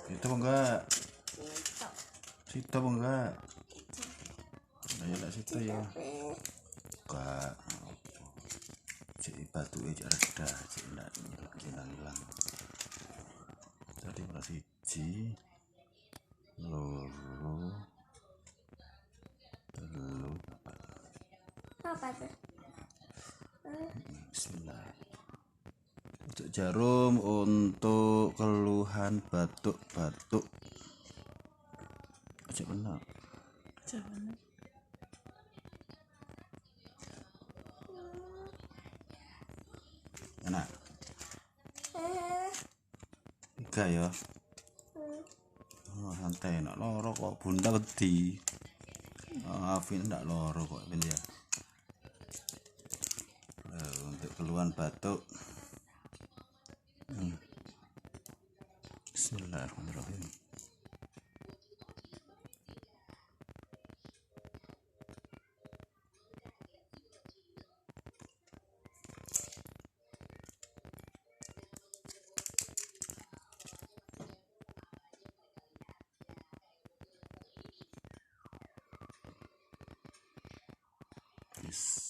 Itu apa enggak? Situ apa enggak? Ayo lah situ ya. Enggak. Cik batu aja reda, cik enggak hilang. Tadi berapa siji? Loro. Telu. Apa tuh? Bismillah. Untuk jarum untuk keluhan batuk-batuk. Aja benar. Enak. Enggak ya. Oh, santai nak loro kok bunda wedi. Afin ndak loro kok ben ya. Untuk keluhan batuk. Bismillahirrahmanirrahim. Yes.